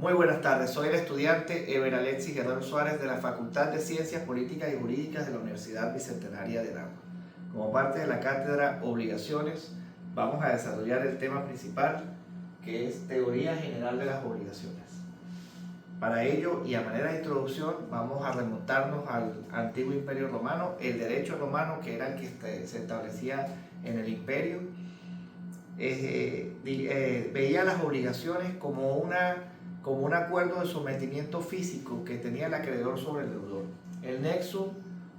Muy buenas tardes, soy el estudiante Eber Alexis Guerrero Suárez de la Facultad de Ciencias Políticas y Jurídicas de la Universidad Bicentenaria de Aragua. Como parte de la cátedra Obligaciones, vamos a desarrollar el tema principal, que es Teoría General de las Obligaciones. Para ello, y a manera de introducción, vamos a remontarnos al antiguo Imperio Romano. El derecho romano, que era el que se establecía en el imperio, veía las obligaciones como un acuerdo de sometimiento físico que tenía el acreedor sobre el deudor. El nexum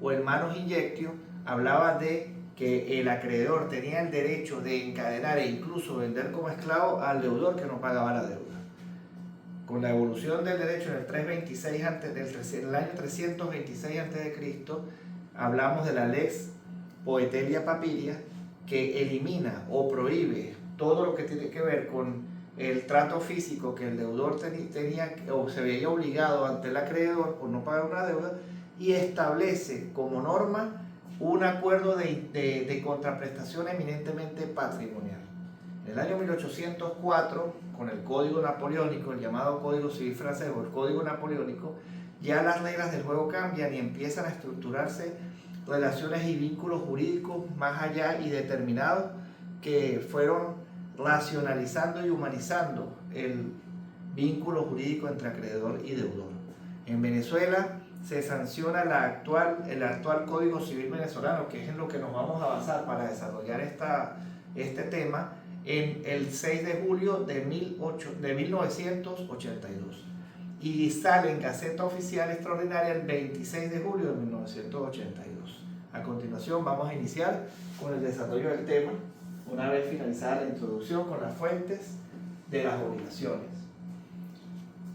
o el manus injectio hablaba de que el acreedor tenía el derecho de encadenar e incluso vender como esclavo al deudor que no pagaba la deuda. Con la evolución del derecho en el 326 en el año 326 a.C., hablamos de la Lex Poetelia Papiria, que elimina o prohíbe todo lo que tiene que ver con el trato físico que el deudor tenía o se veía obligado ante el acreedor por no pagar una deuda, y establece como norma un acuerdo de contraprestación eminentemente patrimonial. En el año 1804, con el Código Napoleónico, el llamado Código Civil francés o el Código Napoleónico, ya las reglas del juego cambian y empiezan a estructurarse relaciones y vínculos jurídicos más allá y determinados, que fueron racionalizando y humanizando el vínculo jurídico entre acreedor y deudor. En Venezuela se sanciona el actual Código Civil venezolano, que es en lo que nos vamos a basar para desarrollar este tema, en el 6 de julio de 1982, y sale en Gaceta Oficial Extraordinaria el 26 de julio de 1982. A continuación vamos a iniciar con el desarrollo del tema, una vez finalizada la introducción, con las fuentes de las obligaciones.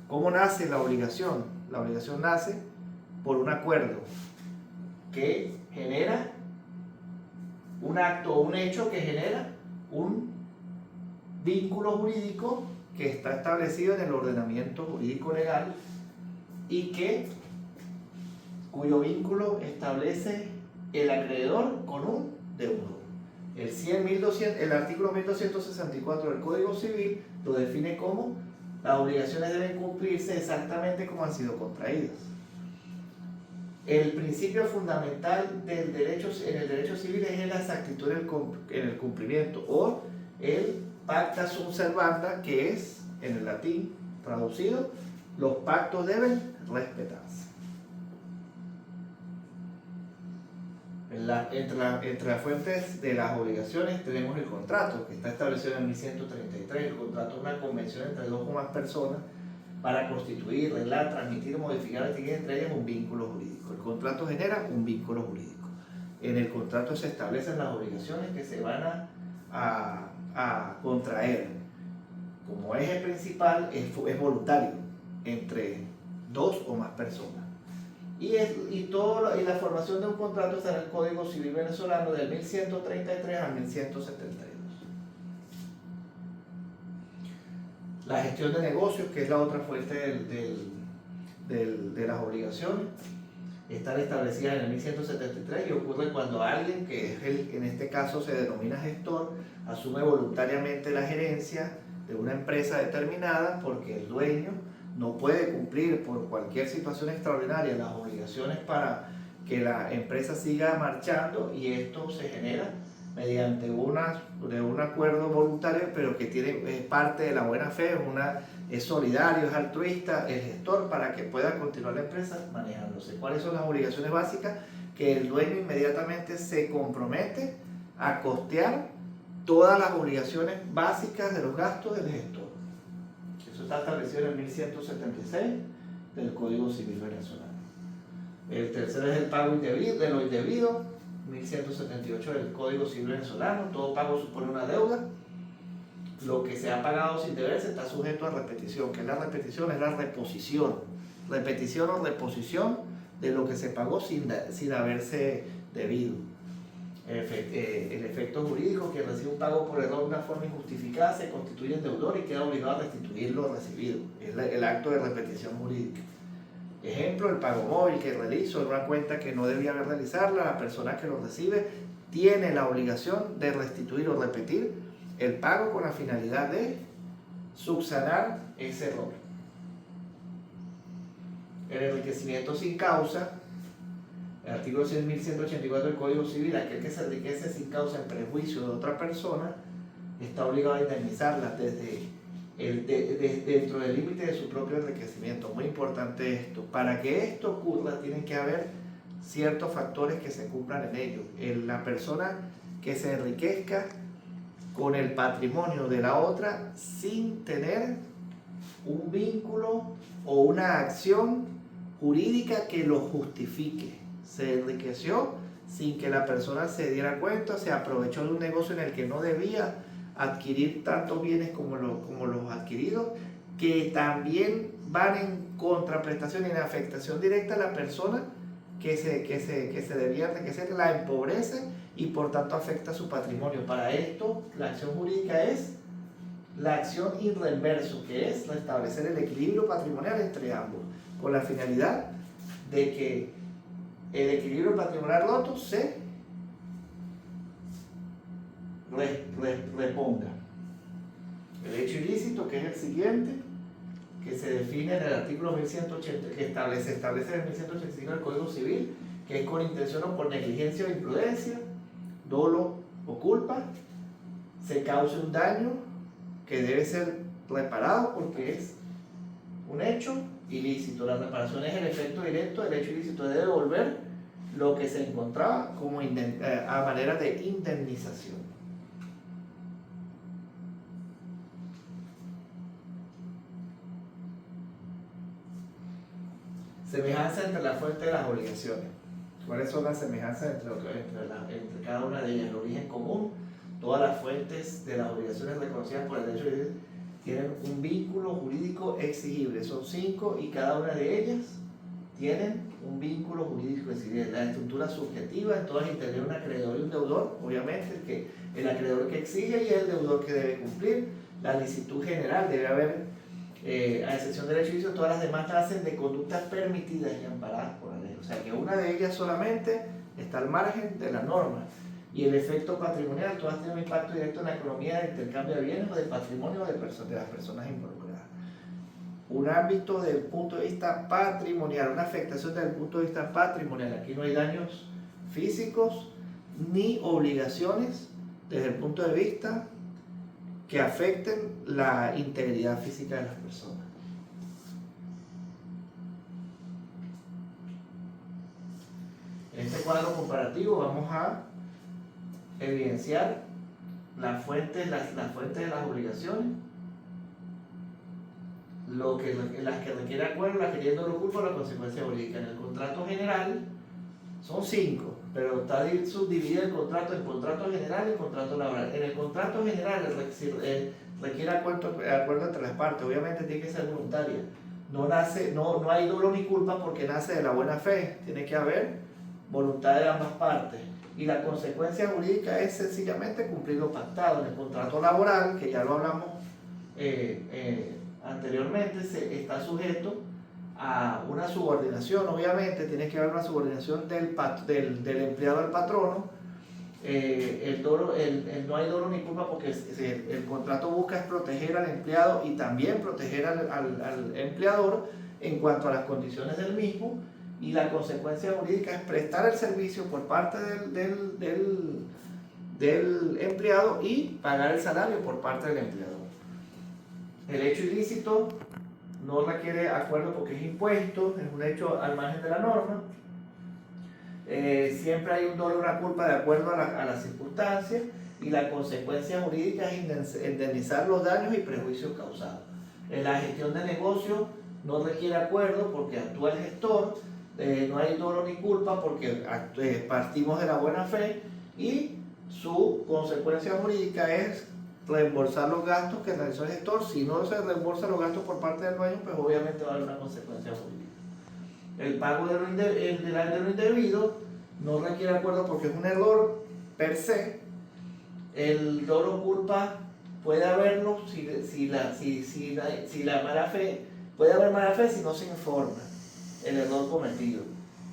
¿Cómo nace la obligación? La obligación nace por un acuerdo que genera un acto o un hecho que genera un vínculo jurídico que está establecido en el ordenamiento jurídico legal y cuyo vínculo establece el acreedor con un deudor. El artículo 1264 del Código Civil lo define como: las obligaciones deben cumplirse exactamente como han sido contraídas. El principio fundamental en el derecho civil es la exactitud en el cumplimiento, o el pacta sunt servanda, que es, en el latín traducido, los pactos deben respetarse. Entre las fuentes de las obligaciones tenemos el contrato, que está establecido en 1133. El contrato es una convención entre dos o más personas para constituir, reglar, transmitir o modificar entre ellas un vínculo jurídico. El contrato genera un vínculo jurídico. En el contrato se establecen las obligaciones que se van a contraer. Como eje principal es voluntario, entre dos o más personas. Y la formación de un contrato está en el Código Civil venezolano del 1133 al 1172. La gestión de negocios, que es la otra fuente de las obligaciones, están establecidas en el 1173 y ocurre cuando alguien, que es en este caso se denomina gestor, asume voluntariamente la gerencia de una empresa determinada porque el dueño no puede cumplir por cualquier situación extraordinaria las obligaciones para que la empresa siga marchando, y esto se genera mediante un acuerdo voluntario, pero que es parte de la buena fe, es solidario, es altruista el gestor, para que pueda continuar la empresa manejándose. ¿Cuáles son las obligaciones básicas? Que el dueño inmediatamente se compromete a costear todas las obligaciones básicas de los gastos del gestor. Eso está establecido en el 1176 del Código Civil venezolano. El tercero es el pago de lo indebido, 1178 del Código Civil venezolano. Todo pago supone una deuda. Lo que se ha pagado sin deberse está sujeto a repetición. ¿Qué es la repetición? Es la reposición. Repetición o reposición de lo que se pagó sin haberse debido. El efecto jurídico: quien recibe un pago por error de una forma injustificada se constituye en deudor y queda obligado a restituir lo recibido. Es el acto de repetición jurídica. Ejemplo: el pago móvil que realizo en una cuenta que no debía haber realizarla, la persona que lo recibe tiene la obligación de restituir o repetir el pago con la finalidad de subsanar ese error. El enriquecimiento sin causa, el artículo 1184 del Código Civil, aquel que se enriquece sin causa en prejuicio de otra persona, está obligado a indemnizarla dentro del límite de su propio enriquecimiento. Muy importante esto. Para que esto ocurra, tienen que haber ciertos factores que se cumplan en ello. La persona que se enriquezca con el patrimonio de la otra sin tener un vínculo o una acción jurídica que lo justifique. Se enriqueció sin que la persona se diera cuenta, se aprovechó de un negocio en el que no debía adquirir tantos bienes como los adquiridos, que también van en contraprestación y en afectación directa a la persona que se debía enriquecer, la empobrece y por tanto afecta su patrimonio. Para esto, la acción jurídica es la acción in reverso, que es restablecer el equilibrio patrimonial entre ambos, con la finalidad de que el equilibrio patrimonial roto se reponga. El hecho ilícito, que es el siguiente, que se define en el artículo 1180, que establece en el 1185 del Código Civil, que es con intención o por negligencia o imprudencia, dolo o culpa, se cause un daño que debe ser reparado porque es un hecho ilícito. La reparación es el efecto directo del hecho ilícito, de devolver lo que se encontraba como a manera de indemnización. Semejanza entre la fuente de las obligaciones. ¿Cuáles son las semejanzas entre cada una de ellas? El origen común. Todas las fuentes de las obligaciones reconocidas por el derecho tienen un vínculo jurídico exigible. Son 5 y cada una de ellas tienen un vínculo jurídico exigible. La estructura subjetiva, en todas interviene un acreedor y un deudor, obviamente el acreedor que exige y el deudor que debe cumplir. La licitud general debe haber, a excepción del derecho juicio, todas las demás nacen de conductas permitidas y amparadas por la ley. O sea que una de ellas solamente está al margen de la norma. Y el efecto patrimonial, todas tienen un impacto directo en la economía de intercambio de bienes o de patrimonio de las personas involucradas. Un ámbito desde el punto de vista patrimonial, una afectación desde el punto de vista patrimonial. Aquí no hay daños físicos ni obligaciones desde el punto de vista que afecten la integridad física de las personas. En este cuadro comparativo vamos a evidenciar las fuentes de las obligaciones, las que requiere acuerdo, las que tienen dolo culpa o la consecuencia jurídica. En el contrato general son 5, pero está subdividido el contrato en contrato general y contrato laboral. En el contrato general requiere acuerdo entre las partes, obviamente tiene que ser voluntaria. No hay dolo ni culpa porque nace de la buena fe, tiene que haber voluntad de ambas partes. Y la consecuencia jurídica es sencillamente cumplir lo pactado. En el contrato laboral, que ya lo hablamos anteriormente, está sujeto a una subordinación. Obviamente tiene que haber una subordinación del empleado al patrono. No hay dolo ni culpa porque el contrato busca es proteger al empleado y también proteger al empleador en cuanto a las condiciones del mismo. Y la consecuencia jurídica es prestar el servicio por parte del empleado y pagar el salario por parte del empleador. El hecho ilícito no requiere acuerdo porque es impuesto, es un hecho al margen de la norma. Siempre hay un dolo o una culpa de acuerdo a las circunstancias, y la consecuencia jurídica es indemnizar los daños y prejuicios causados. En la gestión de negocio no requiere acuerdo porque actúa el gestor. No hay dolo ni culpa porque partimos de la buena fe, y su consecuencia jurídica es reembolsar los gastos que realizó el gestor. Si no se reembolsan los gastos por parte del dueño, pues obviamente va a haber una consecuencia jurídica. El pago de lo indebido no requiere acuerdo porque es un error per se. El dolo o culpa puede haberlo si la mala fe, puede haber mala fe si no se informa el error cometido,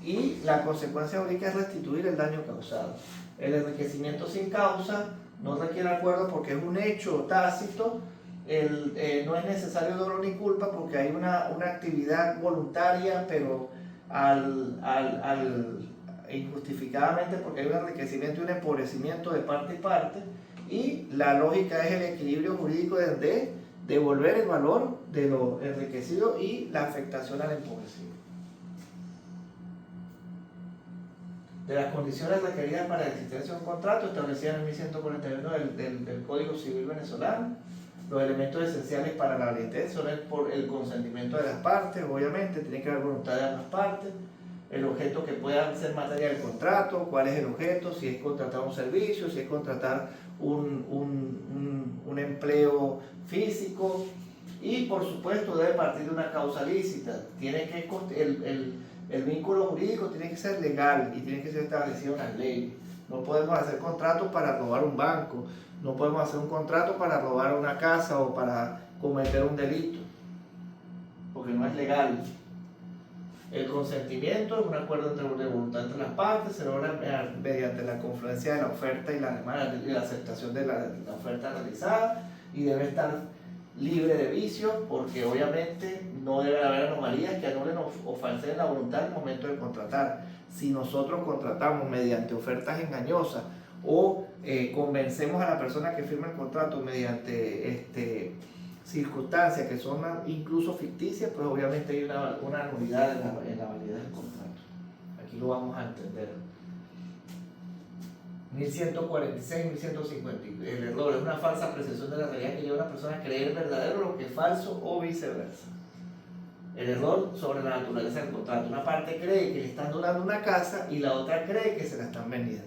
y la consecuencia jurídica es restituir el daño causado. El enriquecimiento sin causa no requiere acuerdo porque es un hecho tácito no es necesario dolo ni culpa porque hay una actividad voluntaria, pero injustificadamente porque hay un enriquecimiento y un empobrecimiento de parte y parte, y la lógica es el equilibrio jurídico de devolver el valor de lo enriquecido y la afectación al empobrecido. De las condiciones requeridas para la existencia de un contrato establecidas en el 1141 del Código Civil venezolano, los elementos esenciales para la validez son el consentimiento de las partes, obviamente, tiene que haber voluntad de ambas partes, el objeto que pueda ser materia del contrato, cuál es el objeto, si es contratar un servicio, si es contratar un empleo físico, y por supuesto debe partir de una causa lícita. El vínculo jurídico tiene que ser legal y tiene que ser establecido en las leyes. No podemos hacer contratos para robar un banco, no podemos hacer un contrato para robar una casa o para cometer un delito, porque no es legal. El consentimiento es un acuerdo de voluntad entre las partes, se logra mediante la confluencia de la oferta y la aceptación de la oferta realizada, y debe estar libre de vicios, porque obviamente no debe haber anomalías que anulen o falseen la voluntad al momento de contratar. Si nosotros contratamos mediante ofertas engañosas o convencemos a la persona que firma el contrato mediante circunstancias que son incluso ficticias, pues obviamente hay una nulidad en la validez del contrato. Aquí lo vamos a entender. 1146, 1150. El error es una falsa apreciación de la realidad que lleva a una persona a creer verdadero lo que es falso o viceversa. El error sobre la naturaleza del contrato. Una parte cree que le están donando una casa y la otra cree que se la están vendiendo.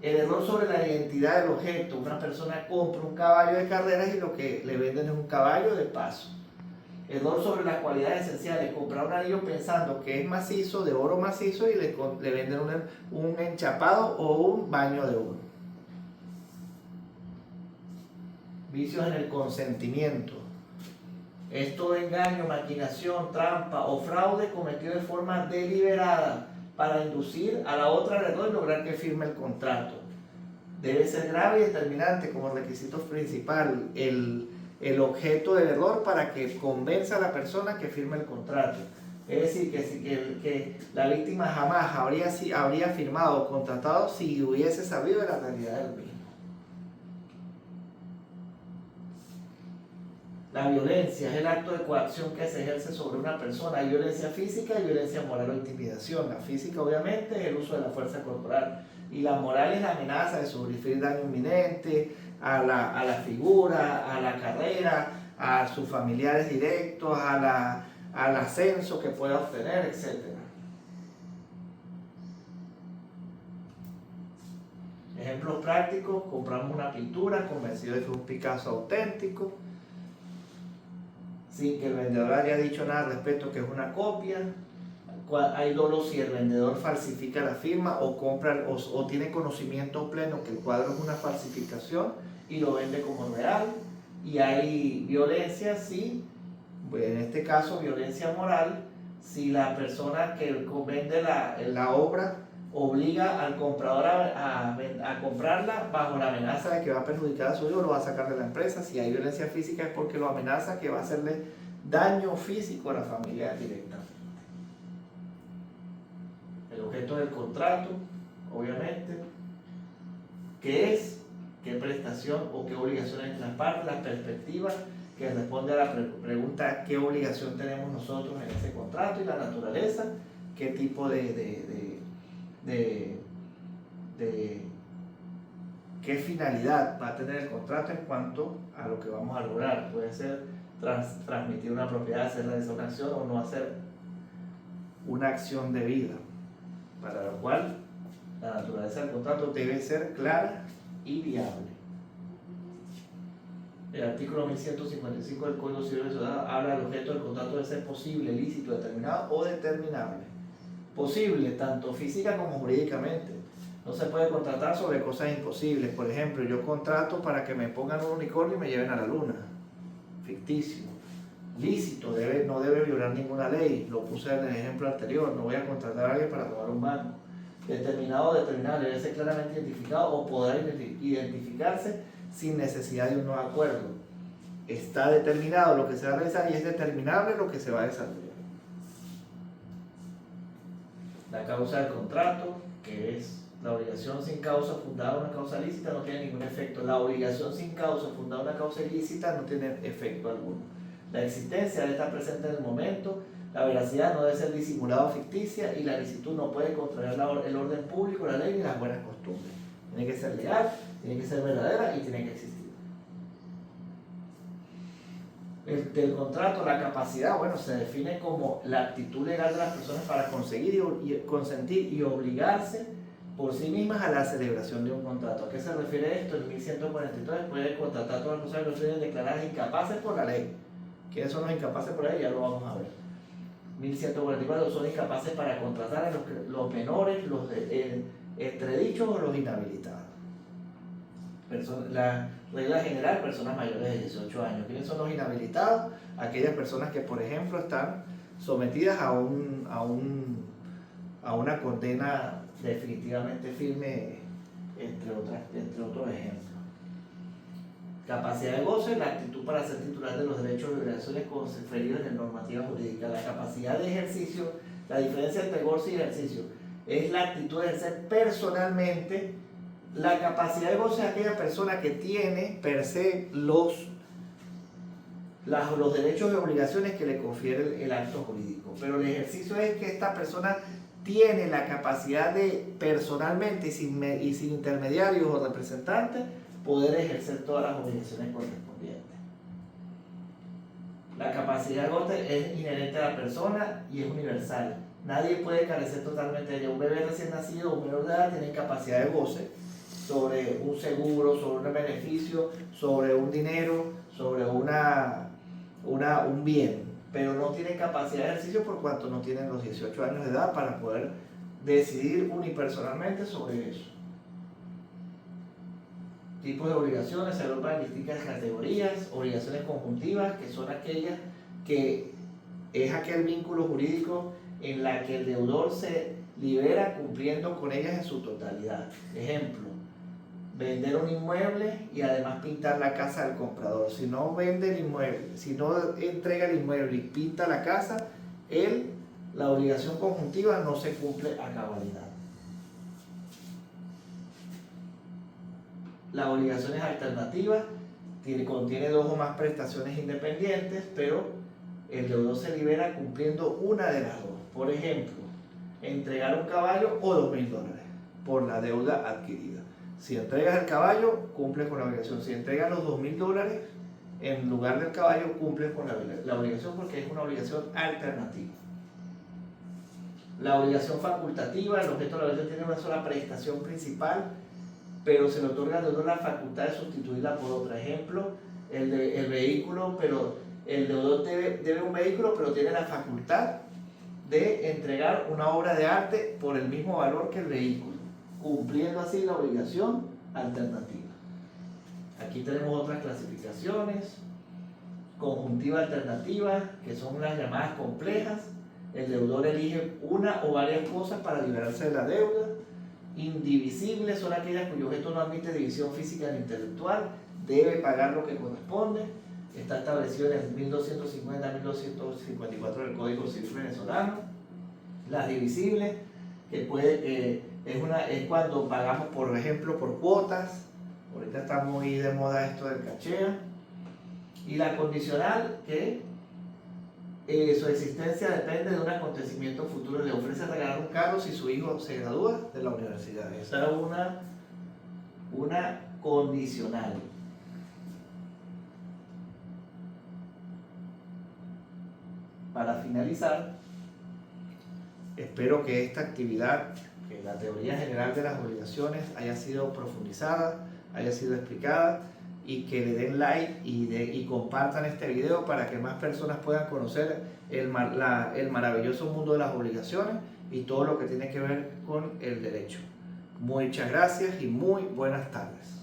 El error sobre la identidad del objeto. Una persona compra un caballo de carreras y lo que le venden es un caballo de paso. Error sobre las cualidades esenciales. Comprar un anillo pensando que es macizo, de oro macizo, y le venden un enchapado o un baño de oro. Vicios en el consentimiento. Es todo engaño, maquinación, trampa o fraude cometido de forma deliberada para inducir a la otra al error y lograr que firme el contrato. Debe ser grave y determinante como requisito principal el objeto del error para que convenza a la persona que firme el contrato. Es decir, que la víctima jamás habría firmado o contratado si hubiese sabido de la realidad del mismo. La violencia es el acto de coacción que se ejerce sobre una persona. Hay violencia física y violencia moral o intimidación. La física, obviamente, es el uso de la fuerza corporal, y la moral es la amenaza de sufrir daño inminente a la figura, a la carrera, a sus familiares directos, al ascenso que pueda obtener, etc. Ejemplos prácticos: compramos una pintura convencido de que es un Picasso auténtico, sin que el vendedor haya dicho nada al respecto que es una copia. Hay dolo si el vendedor falsifica la firma o compra o tiene conocimiento pleno que el cuadro es una falsificación y lo vende como real. Y hay violencia si, en este caso violencia moral, si la persona que vende la obra obliga al comprador a comprarla bajo la amenaza de que va a perjudicar a su hijo o lo va a sacar de la empresa. Si hay violencia física es porque lo amenaza que va a hacerle daño físico a la familia directamente. El objeto del contrato, obviamente, qué es, qué prestación o qué obligación hay entre las partes, las perspectivas que responde a la pregunta qué obligación tenemos nosotros en ese contrato, y la naturaleza, qué tipo qué finalidad va a tener el contrato en cuanto a lo que vamos a lograr. Puede ser transmitir una propiedad, hacer una acción o no hacer una acción debida, para lo cual la naturaleza del contrato debe ser clara y viable. El artículo 1155 del Código Civil venezolano habla del objeto del contrato de ser posible, lícito, determinado o determinable. Posible, tanto física como jurídicamente. No se puede contratar sobre cosas imposibles. Por ejemplo, yo contrato para que me pongan un unicornio y me lleven a la luna. Ficticio. Lícito, no debe violar ninguna ley. Lo puse en el ejemplo anterior. No voy a contratar a alguien para robar un banco. Determinado o determinable, debe ser claramente identificado o poder identificarse sin necesidad de un nuevo acuerdo. está determinado lo que se va a realizar y es determinable lo que se va a desarrollar. La causa del contrato, que es la obligación sin causa fundada en una causa lícita, no tiene ningún efecto. La obligación sin causa fundada en una causa ilícita no tiene efecto alguno. La existencia debe estar presente en el momento, la veracidad no debe ser disimulada o ficticia y la licitud no puede contrariar el orden público, la ley ni las buenas costumbres. Tiene que ser legal, tiene que ser verdadera y tiene que existir. Del contrato, la capacidad, bueno, se define como la actitud legal de las personas para conseguir y consentir y obligarse por sí mismas a la celebración de un contrato. ¿A qué se refiere esto? En 1143 puede contratar a todas las personas que son declaradas incapaces por la ley. ¿Quiénes son los incapaces por la ley? Ya lo vamos a ver. 1144 son incapaces para contratar a los menores, los entredichos o los inhabilitados. La regla general, personas mayores de 18 años. ¿Quiénes son los inhabilitados? Aquellas personas que, por ejemplo, están sometidas a una condena definitivamente firme, entre otros ejemplos. Capacidad de goce, la actitud para ser titular de los derechos y obligaciones conferidos en normativa jurídica. La capacidad de ejercicio, la diferencia entre goce y ejercicio, es la actitud de ejercer personalmente. La capacidad de goce es aquella persona que tiene per se los derechos y obligaciones que le confiere el acto jurídico. Pero el ejercicio es que esta persona tiene la capacidad de personalmente y sin intermediarios o representantes poder ejercer todas las obligaciones correspondientes. La capacidad de goce es inherente a la persona y es universal. Nadie puede carecer totalmente de ella. Un bebé recién nacido o un menor de edad tiene capacidad de goce sobre un seguro, sobre un beneficio, sobre un dinero, sobre un bien, pero no tiene capacidad de ejercicio por cuanto no tienen los 18 años de edad para poder decidir unipersonalmente sobre eso. Tipos de obligaciones, se agrupan en distintas categorías. Obligaciones conjuntivas, que son aquellas que es aquel vínculo jurídico en la que el deudor se libera cumpliendo con ellas en su totalidad. Ejemplo, vender un inmueble y además pintar la casa del comprador. Si no vende el inmueble, si no entrega el inmueble y pinta la casa, la obligación conjuntiva no se cumple a cabalidad. Las obligaciones alternativas contiene dos o más prestaciones independientes, pero el deudor se libera cumpliendo una de las dos. Por ejemplo, entregar un caballo o $2.000 por la deuda adquirida. Si entregas el caballo, cumples con la obligación. Si entregas los $2.000 en lugar del caballo, cumples con la obligación porque es una obligación alternativa. La obligación facultativa, el objeto de la obligación tiene una sola prestación principal, pero se le otorga al deudor la facultad de sustituirla por otra. Ejemplo, el vehículo, pero el deudor debe un vehículo, pero tiene la facultad de entregar una obra de arte por el mismo valor que el vehículo, cumpliendo así la obligación alternativa. Aquí tenemos otras clasificaciones. Conjuntiva alternativa, que son las llamadas complejas. El deudor elige una o varias cosas para liberarse de la deuda. Indivisibles son aquellas cuyo objeto no admite división física ni intelectual, debe pagar lo que corresponde. Está establecido en el 1250-1254 del Código Civil venezolano. Las divisibles, que es cuando pagamos, por ejemplo, por cuotas. Ahorita está muy de moda esto del cachea. Y la condicional, que su existencia depende de un acontecimiento futuro. Le ofrece regalar un carro si su hijo se gradúa de la universidad. Esa era una condicional. Para finalizar, espero que esta actividad, que la teoría general de las obligaciones, haya sido profundizada, haya sido explicada, y que le den like y compartan este video para que más personas puedan conocer el maravilloso mundo de las obligaciones y todo lo que tiene que ver con el derecho. Muchas gracias y muy buenas tardes.